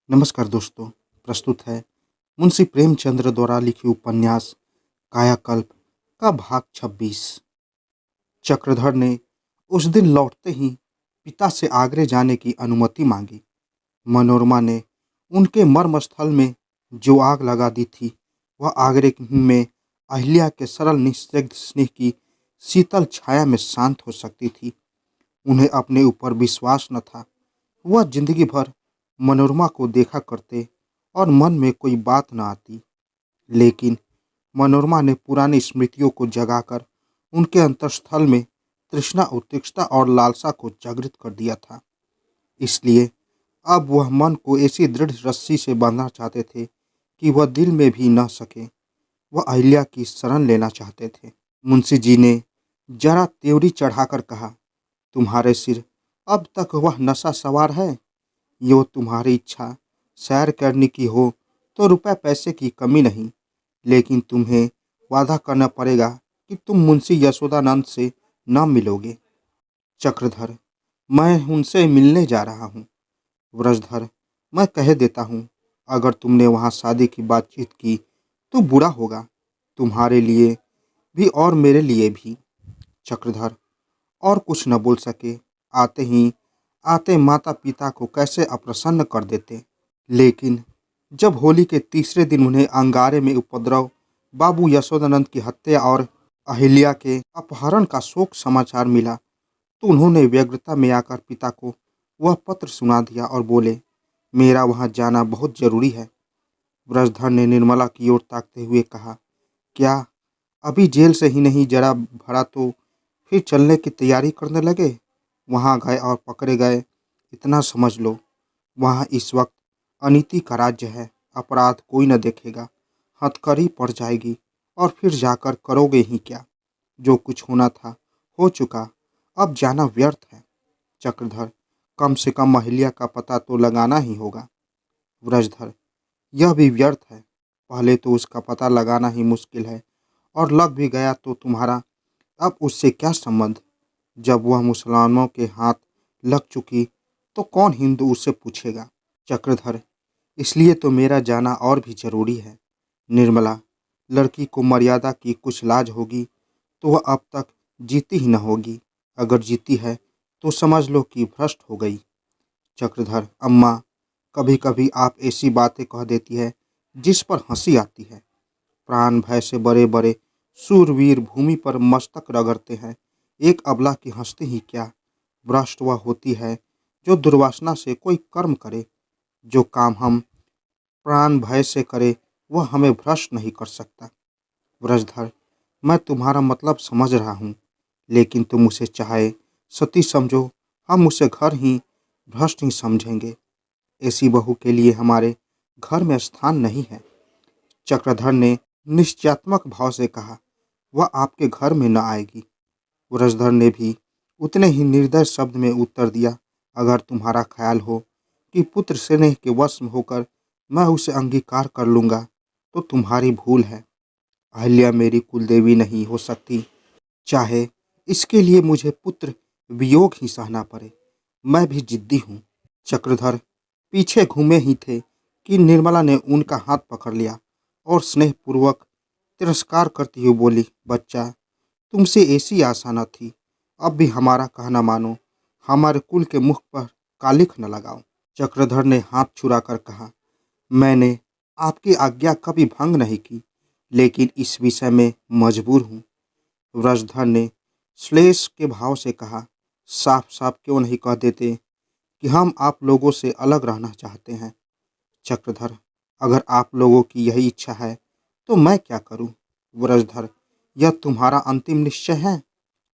नमस्कार दोस्तों। प्रस्तुत है मुंशी प्रेमचंद्र द्वारा लिखी उपन्यास कायाकल्प का भाग 26। चक्रधर ने उस दिन लौटते ही पिता से आगरे जाने की अनुमति मांगी। मनोरमा ने उनके मर्मस्थल में जो आग लगा दी थी वह आगरे में अहिल्या के सरल निस्सिग्ध स्नेह की शीतल छाया में शांत हो सकती थी। उन्हें अपने ऊपर विश्वास न था। वह जिंदगी भर मनोरमा को देखा करते और मन में कोई बात न आती, लेकिन मनोरमा ने पुरानी स्मृतियों को जगाकर उनके अंतःस्थल में तृष्णा, उत्कंठा और लालसा को जागृत कर दिया था। इसलिए अब वह मन को ऐसी दृढ़ रस्सी से बांधना चाहते थे कि वह दिल में भी न सके। वह अहिल्या की शरण लेना चाहते थे। मुंशी जी ने जरा त्योरी चढ़ाकर कहा, तुम्हारे सिर अब तक वह नशा सवार है। यो तुम्हारी इच्छा सैर करने की हो तो रुपए पैसे की कमी नहीं, लेकिन तुम्हें वादा करना पड़ेगा कि तुम मुंशी यशोदानंद से न मिलोगे। चक्रधर, मैं उनसे मिलने जा रहा हूँ। व्रजधर, मैं कह देता हूँ, अगर तुमने वहाँ शादी की बातचीत की तो बुरा होगा, तुम्हारे लिए भी और मेरे लिए भी। चक्रधर और कुछ न बोल सके। आते ही आते माता पिता को कैसे अप्रसन्न कर देते। लेकिन जब होली के तीसरे दिन उन्हें अंगारे में उपद्रव, बाबू यशोदानंद की हत्या और अहिल्या के अपहरण का शोक समाचार मिला तो उन्होंने व्यग्रता में आकर पिता को वह पत्र सुना दिया और बोले, मेरा वहाँ जाना बहुत जरूरी है। ब्रजधर ने निर्मला की ओर ताकते हुए कहा, क्या अभी जेल से ही नहीं जरा भरा तो फिर चलने की तैयारी करने लगे। वहाँ गए और पकड़े गए, इतना समझ लो। वहाँ इस वक्त अनीति का राज्य है। अपराध कोई न देखेगा, हथकड़ी पड़ जाएगी और फिर जाकर करोगे ही क्या। जो कुछ होना था हो चुका, अब जाना व्यर्थ है। चक्रधर, कम से कम अहिल्या का पता तो लगाना ही होगा। व्रजधर, यह भी व्यर्थ है। पहले तो उसका पता लगाना ही मुश्किल है, और लग भी गया तो तुम्हारा अब उससे क्या संबंध। जब वह मुसलमानों के हाथ लग चुकी तो कौन हिंदू उससे पूछेगा। चक्रधर, इसलिए तो मेरा जाना और भी जरूरी है। निर्मला, लड़की को मर्यादा की कुछ लाज होगी तो वह अब तक जीती ही न होगी। अगर जीती है तो समझ लो कि भ्रष्ट हो गई। चक्रधर, अम्मा, कभी कभी आप ऐसी बातें कह देती है जिस पर हंसी आती है। प्राण भय से बड़े बड़े सूरवीर भूमि पर मस्तक रगड़ते हैं, एक अबला की हंसते ही क्या। भ्रष्ट वह होती है जो दुर्वासना से कोई कर्म करे। जो काम हम प्राण भय से करे वह हमें भ्रष्ट नहीं कर सकता। व्रजधर, मैं तुम्हारा मतलब समझ रहा हूँ, लेकिन तुम उसे चाहे सती समझो, हम उसे घर ही भ्रष्ट ही समझेंगे। ऐसी बहू के लिए हमारे घर में स्थान नहीं है। चक्रधर ने निश्चयात्मक भाव से कहा, वह आपके घर में न आएगी। व्रजधर ने भी उतने ही निर्दय शब्द में उत्तर दिया, अगर तुम्हारा ख्याल हो कि पुत्र स्नेह के वश में होकर मैं उसे अंगीकार कर लूँगा तो तुम्हारी भूल है। अहिल्या मेरी कुलदेवी नहीं हो सकती, चाहे इसके लिए मुझे पुत्र वियोग ही सहना पड़े। मैं भी जिद्दी हूँ। चक्रधर पीछे घूमे ही थे कि निर्मला ने उनका हाथ पकड़ लिया और स्नेहपूर्वक तिरस्कार करती हुई बोली, बच्चा, तुमसे ऐसी आशा न थी। अब भी हमारा कहना मानो, हमारे कुल के मुख पर कालिख न लगाओ। चक्रधर ने हाथ छुड़ाकर कहा, मैंने आपकी आज्ञा कभी भंग नहीं की, लेकिन इस विषय में मजबूर हूँ। व्रजधर ने श्लेष के भाव से कहा, साफ साफ क्यों नहीं कह देते कि हम आप लोगों से अलग रहना चाहते हैं। चक्रधर, अगर आप लोगों की यही इच्छा है तो मैं क्या करूं। व्रजधर, यह तुम्हारा अंतिम निश्चय है।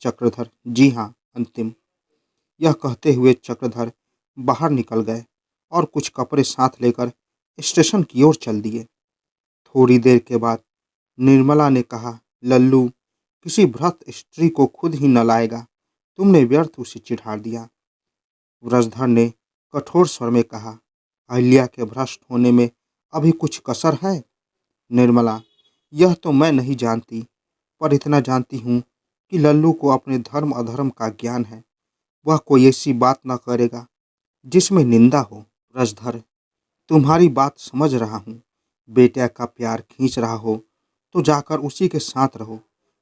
चक्रधर, जी हाँ, अंतिम। यह कहते हुए चक्रधर बाहर निकल गए और कुछ कपड़े साथ लेकर स्टेशन की ओर चल दिए। थोड़ी देर के बाद निर्मला ने कहा, लल्लू किसी भ्रष्ट स्त्री को खुद ही न लाएगा, तुमने व्यर्थ उसे चिढ़ा दिया। व्रजधर ने कठोर स्वर में कहा, अहिल्या के भ्रष्ट होने में अभी कुछ कसर है। निर्मला, यह तो मैं नहीं जानती, पर इतना जानती हूँ कि लल्लू को अपने धर्म अधर्म का ज्ञान है। वह कोई ऐसी बात न करेगा जिसमें निंदा हो। व्रजधर, तुम्हारी बात समझ रहा हूँ। बेटा का प्यार खींच रहा हो तो जाकर उसी के साथ रहो।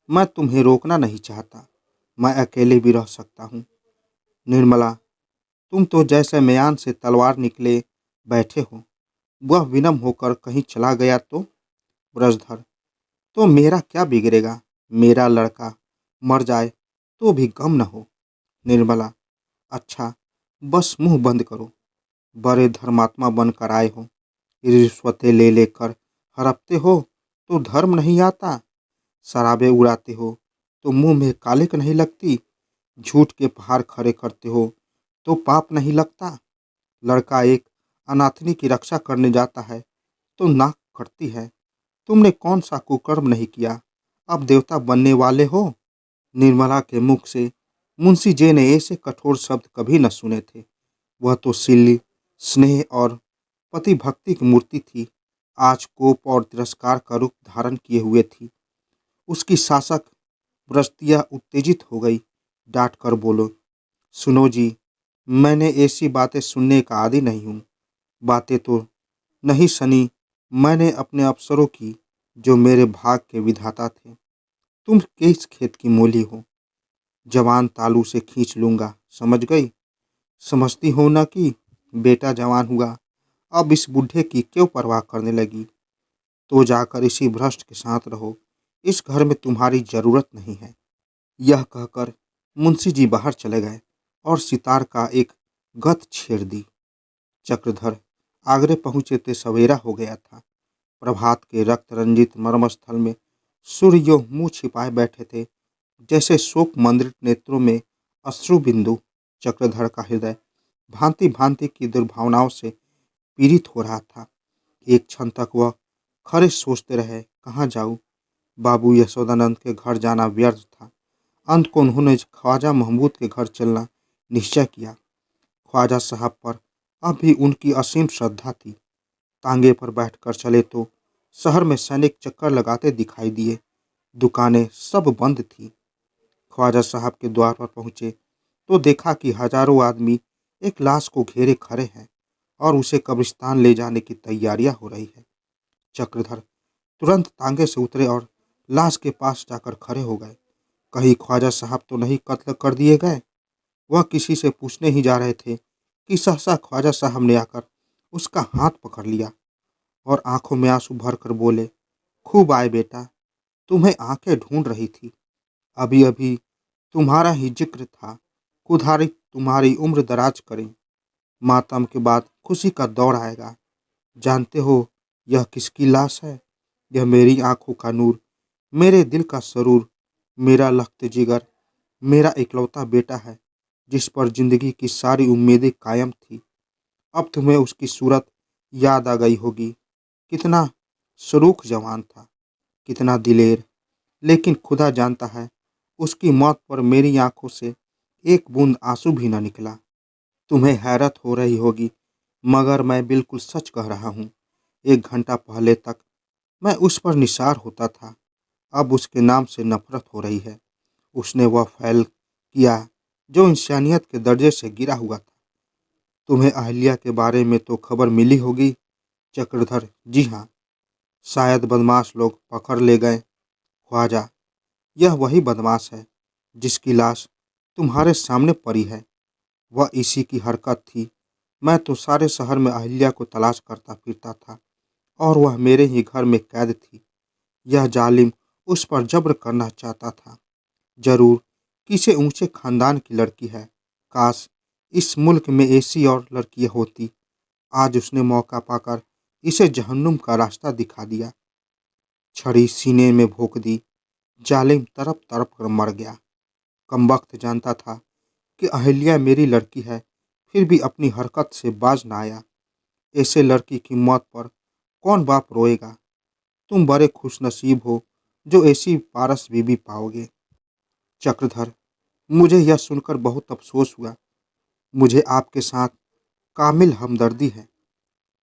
मैं तुम्हें रोकना नहीं चाहता। मैं अकेले भी रह सकता हूँ। निर्मला, तुम तो जैसे म्यान से तलवार निकले बैठे हो। वह विनम्र होकर कहीं चला गया तो? ब्रजधर, तो मेरा क्या बिगड़ेगा? मेरा लड़का मर जाए तो भी गम न हो। निर्मला, अच्छा, बस मुंह बंद करो। बड़े धर्मात्मा बनकर आए हो, रिश्वतें ले लेकर हड़पते हो तो धर्म नहीं आता। शराबें उड़ाते हो तो मुंह में कालिक नहीं लगती। झूठ के पहाड़ खड़े करते हो तो पाप नहीं लगता। लड़का एक अनाथनी की रक्षा करने जाता है तो नाक कटती है। तुमने कौन सा कुकर्म नहीं किया, अब देवता बनने वाले हो? निर्मला के मुख से मुंशी जे ने ऐसे कठोर शब्द कभी न सुने थे। वह तो शील, स्नेह और पति भक्ति की मूर्ति थी। आज कोप और तिरस्कार का रूप धारण किए हुए थी। उसकी शासक वृत्तियाँ उत्तेजित हो गई। डांट कर बोलो, सुनो जी, मैंने ऐसी बातें सुनने का आदी नहीं हूँ। बातें तो नहीं सनी, मैंने अपने अफसरों की, जो मेरे भाग के विधाता थे। तुम किस खेत की मूली हो? जवान तालू से खींच लूंगा, समझ गई? समझती हो ना कि बेटा जवान हुआ, अब इस बूढ़े की क्यों परवाह करने लगी? तो जाकर इसी भ्रष्ट के साथ रहो। इस घर में तुम्हारी जरूरत नहीं है। यह कहकर मुंशी जी बाहर चले गए और सितार का एक गत छेड़ दी। चक्रधर आगरे पहुंचे थे सवेरा हो गया था। प्रभात के रक्त रंजित मर्मस्थल में सूर्य यो मुंह छिपाए बैठे थे, जैसे शोक मंदिर नेत्रों में अश्रु बिंदु। चक्रधर का हृदय भांति भांति की दुर्भावनाओं से पीड़ित हो रहा था। एक क्षण तक वह खड़े सोचते रहे, कहाँ जाऊँ? बाबू यशोदानंद के घर जाना व्यर्थ था। अंत को उन्होंने ख्वाजा महमूद के घर चलना निश्चय किया। ख्वाजा साहब पर अब भी उनकी असीम श्रद्धा थी। तांगे पर बैठकर चले तो शहर में सैनिक चक्कर लगाते दिखाई दिए। दुकानें सब बंद थीं। ख्वाजा साहब के द्वार पर पहुंचे तो देखा कि हजारों आदमी एक लाश को घेरे खड़े हैं और उसे कब्रिस्तान ले जाने की तैयारियां हो रही है। चक्रधर तुरंत तांगे से उतरे और लाश के पास जाकर खड़े हो गए। कहीं ख्वाजा साहब तो नहीं कत्ल कर दिए गए? वह किसी से पूछने ही जा रहे थे कि सहसा ख्वाजा साहब ने आकर उसका हाथ पकड़ लिया और आंखों में आंसू भरकर बोले, खूब आए बेटा, तुम्हें आंखें ढूंढ रही थी। अभी अभी तुम्हारा ही जिक्र था। खुदारी तुम्हारी उम्र दराज करे। मातम के बाद खुशी का दौर आएगा। जानते हो यह किसकी लाश है? यह मेरी आंखों का नूर, मेरे दिल का सरूर, मेरा लख्त जिगर, मेरा इकलौता बेटा है, जिस पर जिंदगी की सारी उम्मीदें कायम थी। अब तुम्हें उसकी सूरत याद आ गई होगी। कितना सुरूख जवान था, कितना दिलेर। लेकिन खुदा जानता है, उसकी मौत पर मेरी आंखों से एक बूंद आंसू भी न निकला। तुम्हें हैरत हो रही होगी, मगर मैं बिल्कुल सच कह रहा हूँ। 1 घंटा पहले तक मैं उस पर निसार होता था, अब उसके नाम से नफरत हो रही है। उसने वह फैल किया जो इंसानियत के दर्जे से गिरा हुआ था। तुम्हें अहल्या के बारे में तो खबर मिली होगी? चक्रधर, जी हाँ, शायद बदमाश लोग पकड़ ले गए। ख्वाजा, यह वही बदमाश है जिसकी लाश तुम्हारे सामने पड़ी है। वह इसी की हरकत थी। मैं तो सारे शहर में अहिल्या को तलाश करता फिरता था और वह मेरे ही घर में कैद थी। यह जालिम उस पर जब्र करना चाहता था। जरूर किसी ऊंचे खानदान की लड़की है। काश इस मुल्क में ऐसी और लड़कियां होती। आज उसने मौका पाकर इसे जहन्नुम का रास्ता दिखा दिया। छड़ी सीने में भोंक दी। जालिम तड़प तड़प कर मर गया। कमबख्त जानता था कि अहिल्या मेरी लड़की है, फिर भी अपनी हरकत से बाज न आया। ऐसे लड़की की मौत पर कौन बाप रोएगा? तुम बड़े खुशनसीब हो जो ऐसी पारस बीबी पाओगे। चक्रधर, मुझे यह सुनकर बहुत अफसोस हुआ। मुझे आपके साथ कामिल हमदर्दी है।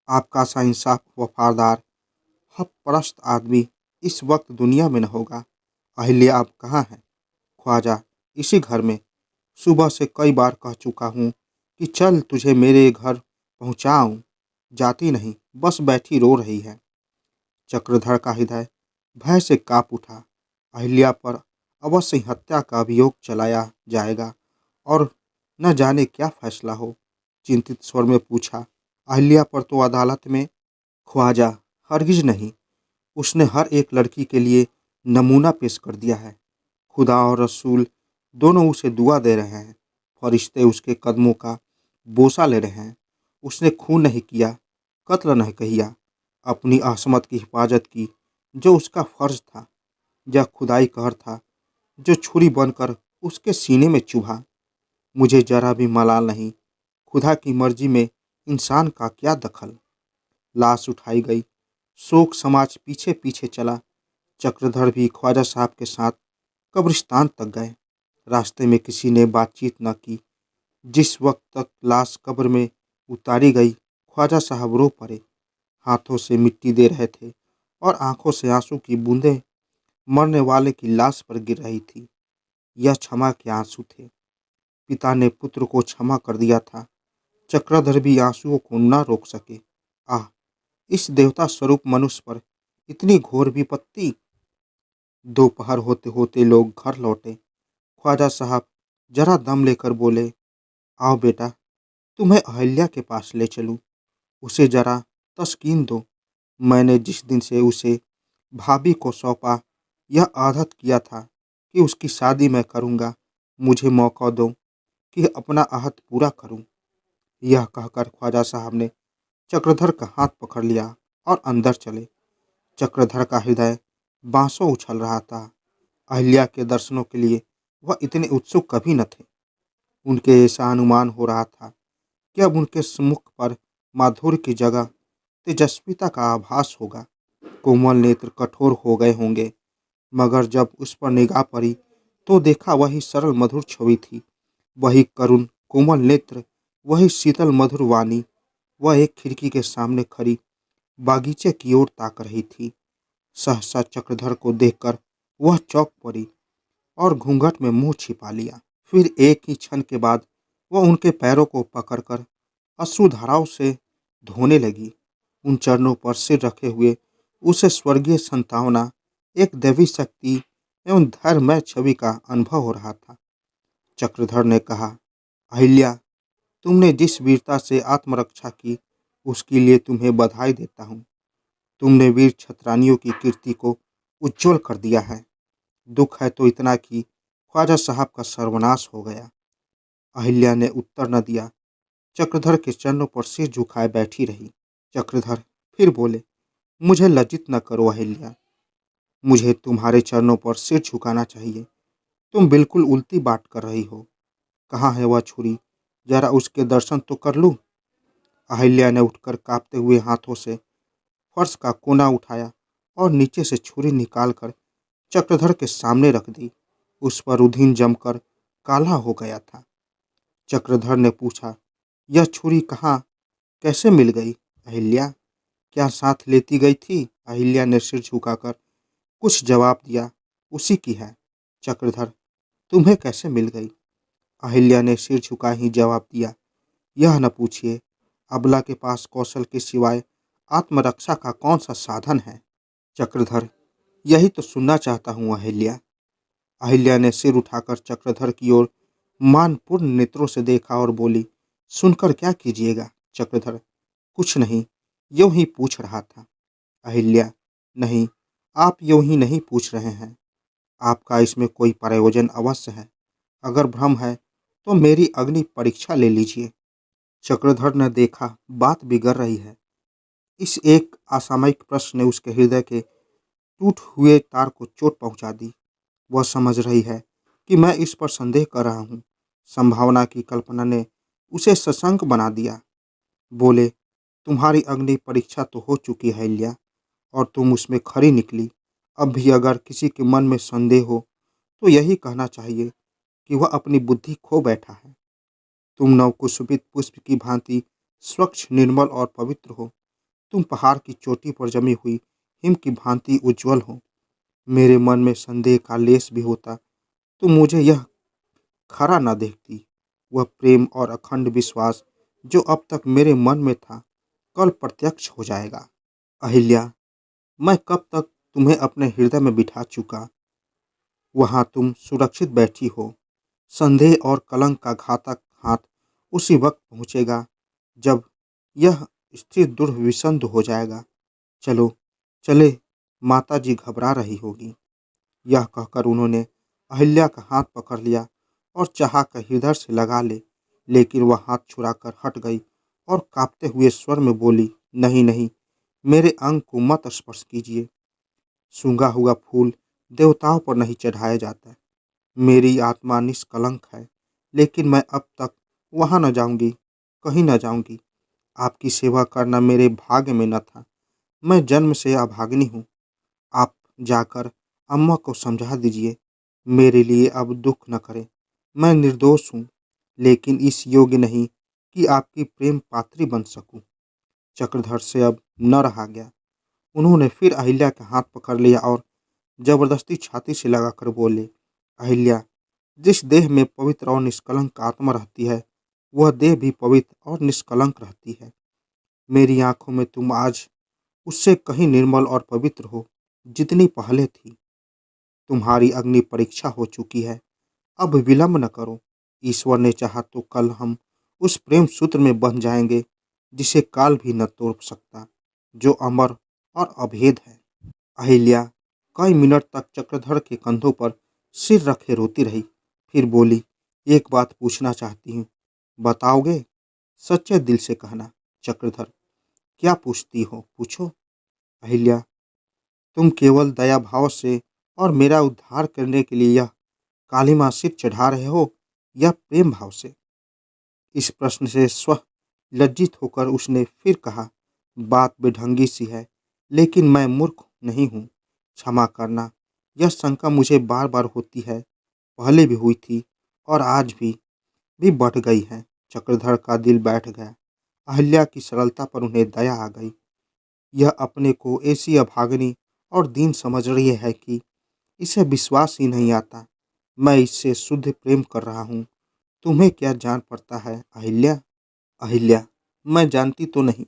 आपका सा इंसाफ वफादार हक परस्त आदमी इस वक्त दुनिया में न होगा। अहिल्या आप कहाँ हैं? ख्वाजा, इसी घर में। सुबह से कई बार कह चुका हूँ कि चल तुझे मेरे घर पहुँचाऊँ, जाती नहीं, बस बैठी रो रही है। चक्रधर का हृदय भय से कांप उठा। अहिल्या पर अवश्य ही हत्या का अभियोग चलाया जाएगा और न जाने क्या फैसला हो। चिंतित स्वर में पूछा, अहिल्या पर तो अदालत में? ख्वाजा, हरगिज नहीं। उसने हर एक लड़की के लिए नमूना पेश कर दिया है। खुदा और रसूल दोनों उसे दुआ दे रहे हैं। फरिश्ते उसके कदमों का बोसा ले रहे हैं। उसने खून नहीं किया, कत्ल नहीं किया, अपनी असमत की हिफाजत की, जो उसका फर्ज था। यह खुदाई कहर था जो छुरी बनकर उसके सीने में चुभा। मुझे जरा भी मलाल नहीं। खुदा की मर्जी में इंसान का क्या दखल। लाश उठाई गई। शोक समाज पीछे पीछे चला। चक्रधर भी ख्वाजा साहब के साथ कब्रिस्तान तक गए। रास्ते में किसी ने बातचीत न की। जिस वक्त तक लाश कब्र में उतारी गई, ख्वाजा साहब रो पड़े। हाथों से मिट्टी दे रहे थे और आंखों से आंसू की बूंदें मरने वाले की लाश पर गिर रही थी। यह क्षमा के आंसू थे। पिता ने पुत्र को क्षमा कर दिया था। चक्रधर भी आंसुओं को न रोक सके। आह, इस देवता स्वरूप मनुष्य पर इतनी घोर विपत्ति। दोपहर होते होते लोग घर लौटे। ख्वाजा साहब जरा दम लेकर बोले, आओ बेटा, तुम्हें अहिल्या के पास ले चलूं। उसे जरा तस्कीन दो। मैंने जिस दिन से उसे भाभी को सौंपा, यह आदत किया था कि उसकी शादी मैं करूंगा। मुझे मौका दो कि अपना आहद पूरा करूं। यह कहकर ख्वाजा साहब ने चक्रधर का हाथ पकड़ लिया और अंदर चले। चक्रधर का हृदय बांसों उछल रहा था। अहिल्या के दर्शनों के लिए वह इतने उत्सुक कभी न थे। उनके ऐसा अनुमान हो रहा था कि अब उनके सम्मुख पर माधुर्य की जगह तेजस्विता का आभास होगा। कोमल नेत्र कठोर हो गए होंगे, मगर जब उस पर निगाह पड़ी तो देखा वही सरल मधुर छवि थी। वही करुण कोमल नेत्र, वही शीतल मधुर वाणी। वह एक खिड़की के सामने खड़ी बागीचे की ओर ताक रही थी। सहसा चक्रधर को देखकर वह चौंक पड़ी और घूंघट में मुंह छिपा लिया। फिर एक ही क्षण के बाद वह उनके पैरों को पकड़कर अश्रुधाराओं से धोने लगी। उन चरणों पर सिर रखे हुए उसे स्वर्गीय संतावना, एक दैवी शक्ति एवं धैर्यमय छवि का अनुभव हो रहा था। चक्रधर ने कहा, अहिल्या, तुमने जिस वीरता से आत्मरक्षा की, उसके लिए तुम्हें बधाई देता हूँ। तुमने वीर छतरानियों की कीर्ति को उज्जवल कर दिया है। दुख है तो इतना कि ख्वाजा साहब का सर्वनाश हो गया। अहिल्या ने उत्तर न दिया। चक्रधर के चरणों पर सिर झुकाए बैठी रही। चक्रधर फिर बोले, मुझे लज्जित न करो अहिल्या। मुझे तुम्हारे चरणों पर सिर झुकाना चाहिए। तुम बिल्कुल उल्टी बात कर रही हो। कहाँ है वह छुरी? जरा उसके दर्शन तो कर लूं। अहिल्या ने उठकर कांपते हुए हाथों से फर्श का कोना उठाया और नीचे से छुरी निकालकर चक्रधर के सामने रख दी। उस पर रुधिर जमकर काला हो गया था। चक्रधर ने पूछा, यह छुरी कहाँ, कैसे मिल गई? अहिल्या, क्या साथ लेती गई थी? अहिल्या ने सिर झुकाकर कुछ जवाब दिया, उसी की है। चक्रधर, तुम्हें कैसे मिल गई? अहिल्या ने सिर झुका ही जवाब दिया, यह न पूछिए। अबला के पास कौशल के सिवाय आत्मरक्षा का कौन सा साधन है? चक्रधर, यही तो सुनना चाहता हूँ अहिल्या। अहिल्या ने सिर उठाकर चक्रधर की ओर मानपूर्ण नेत्रों से देखा और बोली, सुनकर क्या कीजिएगा चक्रधर? कुछ नहीं, यूं ही पूछ रहा था। अहिल्या, नहीं, आप यूं ही नहीं पूछ रहे हैं। आपका इसमें कोई प्रयोजन अवश्य है। अगर भ्रम है तो मेरी अग्नि परीक्षा ले लीजिए। चक्रधर ने देखा बात बिगड़ रही है। इस एक असामयिक प्रश्न ने उसके हृदय के टूट हुए तार को चोट पहुंचा दी। वह समझ रही है कि मैं इस पर संदेह कर रहा हूँ। संभावना की कल्पना ने उसे सशंक बना दिया। बोले, तुम्हारी अग्नि परीक्षा तो हो चुकी है अहिल्या, और तुम उसमें खरी निकली। अब भी अगर किसी के मन में संदेह हो तो यही कहना चाहिए कि वह अपनी बुद्धि खो बैठा है। तुम नवकुसुमित पुष्प की भांति स्वच्छ, निर्मल और पवित्र हो। तुम पहाड़ की चोटी पर जमी हुई हिम की भांति उज्जवल हो। मेरे मन में संदेह का लेश भी होता तो मुझे यह खरा न देखती। वह प्रेम और अखंड विश्वास जो अब तक मेरे मन में था, कल प्रत्यक्ष हो जाएगा। अहिल्या, मैं कब तक तुम्हें अपने हृदय में बिठा चुका। वहां तुम सुरक्षित बैठी हो। संदेह और कलंक का घातक हाथ उसी वक्त पहुंचेगा जब यह स्थिर दुर्विसंध हो जाएगा। चलो चले, माता जी घबरा रही होगी। यह कहकर उन्होंने अहिल्या का हाथ पकड़ लिया और चाहा कर हृदय से लगा ले, लेकिन वह हाथ छुड़ाकर हट गई और कांपते हुए स्वर में बोली, नहीं नहीं, मेरे अंग को मत स्पर्श कीजिए। सूंघा हुआ फूल देवताओं पर नहीं चढ़ाया जाता। मेरी आत्मा निष्कलंक है, लेकिन मैं अब तक वहां न जाऊंगी, कहीं न जाऊंगी। आपकी सेवा करना मेरे भाग्य में न था। मैं जन्म से अभागिनी हूँ। आप जाकर अम्मा को समझा दीजिए, मेरे लिए अब दुख न करें। मैं निर्दोष हूँ, लेकिन इस योग्य नहीं कि आपकी प्रेम पात्री बन सकूं। चक्रधर से अब न रहा गया। उन्होंने फिर अहिल्या का हाथ पकड़ लिया और जबरदस्ती छाती से लगाकर बोले, अहिल्या, जिस देह में पवित्र और निष्कलंक आत्मा रहती है, वह देह भी पवित्र और निष्कलंक रहती है। मेरी आंखों में तुम आज उससे कहीं निर्मल और पवित्र हो जितनी पहले थी। तुम्हारी अग्नि परीक्षा हो चुकी है, अब विलंब न करो। ईश्वर ने चाहा तो कल हम उस प्रेम सूत्र में बंध जाएंगे जिसे काल भी न तोड़ सकता, जो अमर और अभेद है। अहिल्या कई मिनट तक चक्रधर के कंधों पर सिर रखे रोती रही, फिर बोली, एक बात पूछना चाहती हूँ, बताओगे? सच्चे दिल से कहना। चक्रधर, क्या पूछती हो, पूछो। अहिल्या, तुम केवल दया भाव से और मेरा उद्धार करने के लिए यह कालीमा सिर चढ़ा रहे हो या प्रेम भाव से? इस प्रश्न से स्वः लज्जित होकर उसने फिर कहा, बात बेढंगी सी है, लेकिन मैं मूर्ख नहीं हूँ। क्षमा करना। यह शंका मुझे बार बार होती है, पहले भी हुई थी और आज भी बढ़ गई है। चक्रधर का दिल बैठ गया। अहिल्या की सरलता पर उन्हें दया आ गई। यह अपने को ऐसी अभागिनी और दीन समझ रही है कि इसे विश्वास ही नहीं आता। मैं इससे शुद्ध प्रेम कर रहा हूँ। तुम्हें क्या जान पड़ता है अहिल्या? अहिल्या, मैं जानती तो नहीं,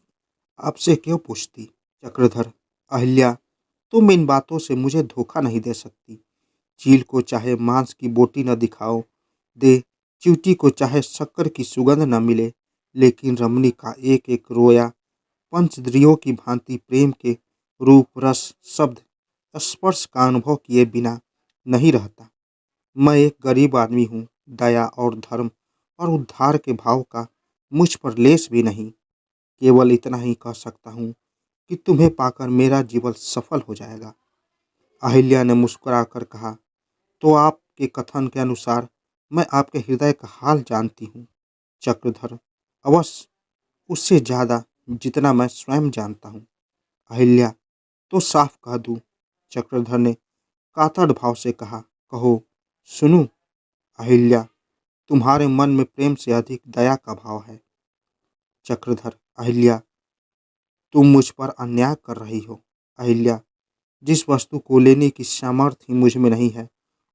आपसे क्यों पूछती? चक्रधर, अहिल्या, तुम इन बातों से मुझे धोखा नहीं दे सकती। चील को चाहे मांस की बोटी न दिखाओ दे, चींटी को चाहे शक्कर की सुगंध न मिले, लेकिन रमणी का एक एक रोया पंचद्रियों की भांति प्रेम के रूप, रस, शब्द, स्पर्श का अनुभव किए बिना नहीं रहता। मैं एक गरीब आदमी हूँ। दया और धर्म और उद्धार के भाव का मुझ पर लेश भी नहीं। केवल इतना ही कह सकता हूँ कि तुम्हें पाकर मेरा जीवन सफल हो जाएगा। अहिल्या ने मुस्कुराकर कहा, तो आपके कथन के अनुसार मैं आपके हृदय का हाल जानती हूँ। चक्रधर, अवश्य, उससे ज्यादा जितना मैं स्वयं जानता हूँ। अहिल्या, तो साफ कह दूं? चक्रधर ने कातर भाव से कहा, कहो, सुनूं? अहिल्या, तुम्हारे मन में प्रेम से अधिक दया का भाव है। चक्रधर, अहिल्या, तुम मुझ पर अन्याय कर रही हो। अहिल्या, जिस वस्तु को लेने की सामर्थ्य ही मुझ में नहीं है,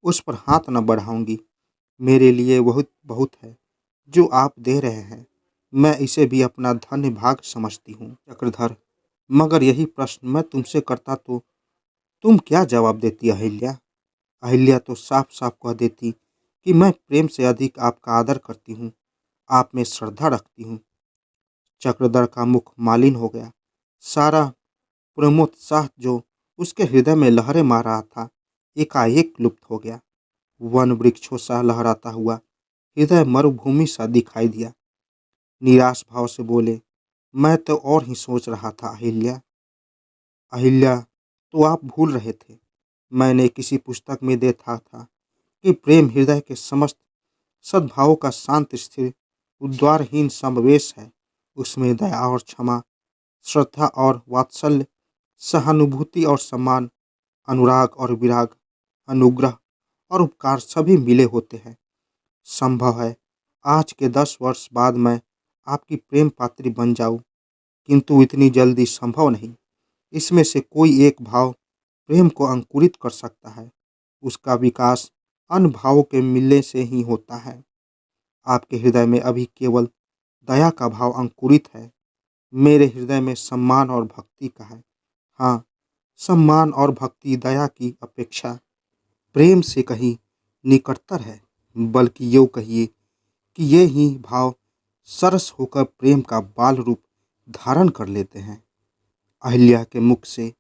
उस पर हाथ न बढ़ाऊंगी। मेरे लिए बहुत बहुत है जो आप दे रहे हैं। मैं इसे भी अपना धन्य भाग समझती हूँ। चक्रधर, मगर यही प्रश्न मैं तुमसे करता तो तुम क्या जवाब देती अहिल्या? अहिल्या तो साफ साफ कह देती कि मैं प्रेम से अधिक आपका आदर करती हूँ, आप में श्रद्धा रखती हूँ। चक्रधर का मुख मालिन हो गया। सारा प्रेमोत्साह जो उसके हृदय में लहरें मार रहा था, एकाएक लुप्त हो गया। वन वृक्षों सा लहराता हुआ हृदय मरुभूमि सा दिखाई दिया। निराश भाव से बोले, मैं तो और ही सोच रहा था अहिल्या। अहिल्या, तो आप भूल रहे थे। मैंने किसी पुस्तक में देखा था कि प्रेम हृदय के समस्त सद्भावों का शांत, स्थिर, उद्वारहीन समावेश है। उसमें दया और क्षमा, श्रद्धा और वात्सल्य, सहानुभूति और सम्मान, अनुराग और विराग, अनुग्रह और उपकार सभी मिले होते हैं। संभव है आज के 10 वर्ष बाद मैं आपकी प्रेम पात्री बन जाऊं, किंतु इतनी जल्दी संभव नहीं। इसमें से कोई एक भाव प्रेम को अंकुरित कर सकता है। उसका विकास अन्य भावों के मिलने से ही होता है। आपके हृदय में अभी केवल दया का भाव अंकुरित है। मेरे हृदय में सम्मान और भक्ति का है। हाँ, सम्मान और भक्ति दया की अपेक्षा प्रेम से कहीं निकटतर है, बल्कि यूँ कहिए कि ये ही भाव सरस होकर प्रेम का बाल रूप धारण कर लेते हैं। अहिल्या के मुख से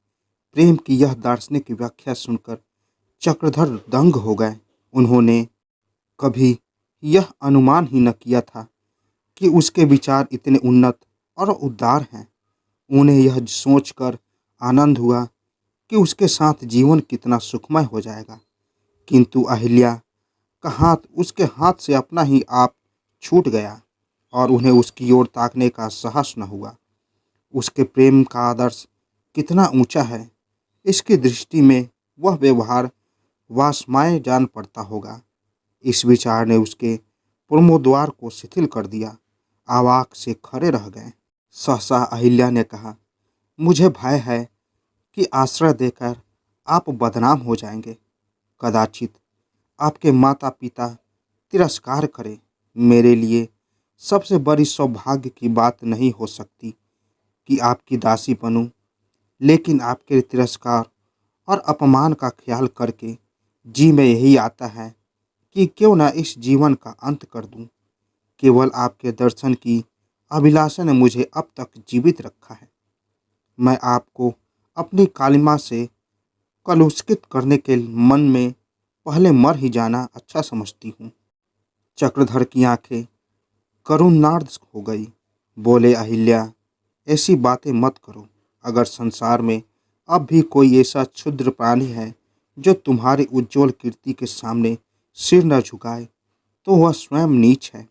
प्रेम की यह दार्शनिक व्याख्या सुनकर चक्रधर दंग हो गए। उन्होंने कभी यह अनुमान ही न किया था कि उसके विचार इतने उन्नत और उदार हैं। उन्हें यह सोचकर आनंद हुआ कि उसके साथ जीवन कितना सुखमय हो जाएगा, किंतु अहिल्या का हाथ उसके हाथ से अपना ही आप छूट गया और उन्हें उसकी ओर ताकने का साहस न हुआ। उसके प्रेम का आदर्श कितना ऊंचा है, इसकी दृष्टि में वह व्यवहार वासमाय जान पड़ता होगा। इस विचार ने उसके प्रेमोद्वार को शिथिल कर दिया। आवाक से खड़े रह गए। सहसा अहिल्या ने कहा, मुझे भय है कि आश्रय देकर आप बदनाम हो जाएंगे। कदाचित आपके माता पिता तिरस्कार करें। मेरे लिए सबसे बड़ी सौभाग्य की बात नहीं हो सकती कि आपकी दासी बनूं, लेकिन आपके तिरस्कार और अपमान का ख्याल करके जी में यही आता है कि क्यों न इस जीवन का अंत कर दूं। केवल आपके दर्शन की अभिलाषा ने मुझे अब तक जीवित रखा है। मैं आपको अपनी कालिमा से कलुषित करने के मन में पहले मर ही जाना अच्छा समझती हूँ। चक्रधर की आंखें करुणार्ध हो गई। बोले, अहिल्या, ऐसी बातें मत करो। अगर संसार में अब भी कोई ऐसा क्षुद्र प्राणी है जो तुम्हारी उज्जवल कीर्ति के सामने सिर न झुकाए, तो वह स्वयं नीच है।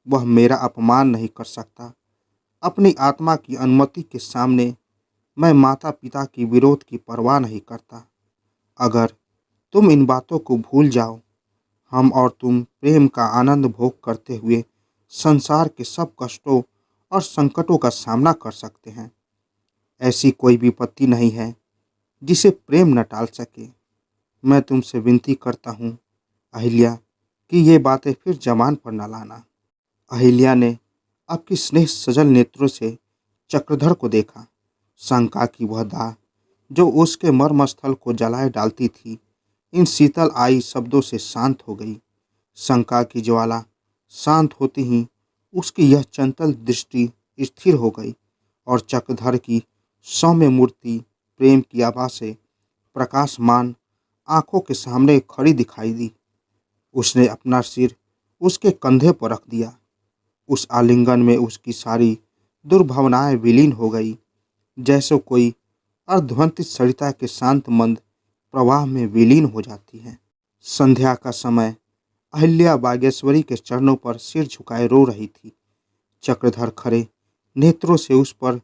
वह मेरा अपमान नहीं कर सकता। अपनी आत्मा की अनुमति के सामने मैं माता पिता की विरोध की परवाह नहीं करता। अगर तुम इन बातों को भूल जाओ, हम और तुम प्रेम का आनंद भोग करते हुए संसार के सब कष्टों और संकटों का सामना कर सकते हैं। ऐसी कोई विपत्ति नहीं है जिसे प्रेम न टाल सके। मैं तुमसे विनती करता हूँ अहिल्या कि ये बातें फिर जबान पर न लाना। अहिल्या ने आपकी स्नेह सजल नेत्रों से चक्रधर को देखा। शंका की वह दाह जो उसके मर्मस्थल को जलाए डालती थी, इन शीतल आई शब्दों से शांत हो गई। शंका की ज्वाला शांत होती ही उसकी यह चंचल दृष्टि स्थिर हो गई और चक्रधर की सौम्य मूर्ति प्रेम की आभा से प्रकाशमान आंखों के सामने खड़ी दिखाई दी। उसने अपना सिर उसके कंधे पर रख दिया। उस आलिंगन में उसकी सारी दुर्भावनाएं विलीन हो गई, जैसे कोई अर्धवंतित सरिता के शांत मंद प्रवाह में विलीन हो जाती है। संध्या का समय अहिल्या बागेश्वरी के चरणों पर सिर झुकाए रो रही थी। चक्रधर खड़े नेत्रों से उस पर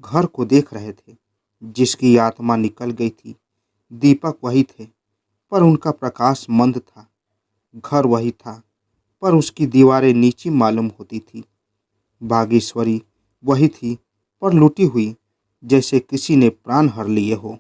घर को देख रहे थे जिसकी आत्मा निकल गई थी। दीपक वही थे पर उनका प्रकाश मंद था। घर वही था पर उसकी दीवारें नीची मालूम होती थी। बागेश्वरी वही थी पर लुटी हुई, जैसे किसी ने प्राण हर लिए हो।